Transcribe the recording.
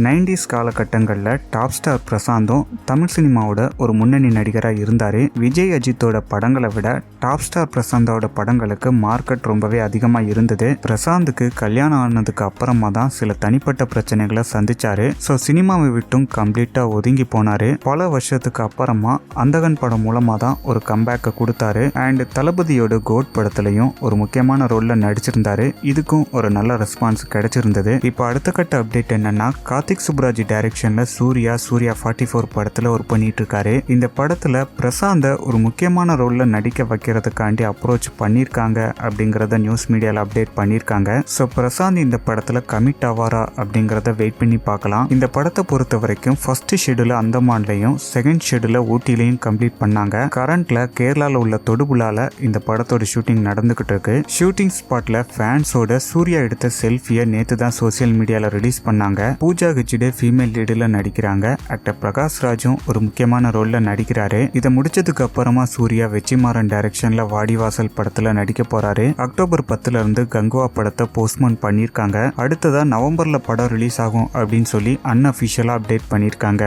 90s காலகட்டங்களில் top star பிரசாந்தும் Tamil சினிமாவோட ஒரு முன்னணி நடிகராக இருந்தார். விஜய் அஜித்தோட படங்களை விட டாப் ஸ்டார் பிரசாந்தோட படங்களுக்கு மார்க்கெட் ரொம்பவே அதிகமாக இருந்தது. பிரசாந்துக்கு கல்யாணம் ஆனதுக்கு அப்புறமா தான் சில தனிப்பட்ட பிரச்சனைகளை சந்திச்சாரு. ஸோ சினிமாவை விட்டும் கம்ப்ளீட்டாக ஒதுங்கி போனார். பல வருஷத்துக்கு அப்புறமா அந்தகன் படம் மூலமாக தான் ஒரு கம்பேக்கை கொடுத்தாரு. அண்ட் தளபதியோட கோட் படத்துலையும் ஒரு முக்கியமான ரோலில் நடிச்சிருந்தாரு. இதுக்கும் ஒரு நல்ல ரெஸ்பான்ஸ் கிடைச்சிருந்தது. இப்போ அடுத்த கட்ட அப்டேட் என்னன்னா, கார்த்திக் சுப்ராஜ் டைரக்ஷன்ல சூர்யா 44 படத்துல ஒர்க் பண்ணிட்டு இருக்காரு. இந்த படத்துல பிரசாந்த ஒரு முக்கியமான ரோல்ல நடிக்க வைக்கிறதுக்காண்டி அப்ரோச் பண்ணிருக்காங்க அப்படிங்கறத நியூஸ் மீடியால அப்டேட் பண்ணிருக்காங்க. சோ பிரசாந்த் இந்த படத்துல கமிட் ஆவாரா அப்படிங்கறத வெயிட் பண்ணி பார்க்கலாம். இந்த படத்தை பொறுத்த வரைக்கும் ஃபர்ஸ்ட் ஷெட்யூல அந்தமான்லயும் செகண்ட் ஷெட்யூல ஊட்டிலையும் கம்ப்ளீட் பண்ணாங்க. கரண்ட்ல கேரளால உள்ள தொடுபுழால இந்த படத்தோட ஷூட்டிங் நடந்துகிட்டு இருக்கு. ஷூட்டிங் ஸ்பாட்ல ஃபேன்ஸோட சூர்யா எடுத்த செல்ஃபியை நேத்து தான் சோசியல் மீடியால ரிலீஸ் பண்ணாங்க. பூஜா ஹெச்டே ஃபீமேல் லீடில் நடிக்கிறாங்க. ஆக்டர் பிரகாஷ் ராஜும் ஒரு முக்கியமான ரோல்ல நடிக்கிறாரு. இதை முடிச்சதுக்கு அப்புறமா சூர்யா வெற்றிமாறன் டைரக்ஷன்ல வாடிவாசல் படத்துல நடிக்க போறாரு. அக்டோபர் 10ல இருந்து கங்குவா படத்தை போஸ்ட்போன் பண்ணிருக்காங்க. அடுத்ததா நவம்பர்ல படம் ரிலீஸ் ஆகும் அப்படின்னு சொல்லி அன்அஃபிஷியலா அப்டேட் பண்ணிருக்காங்க.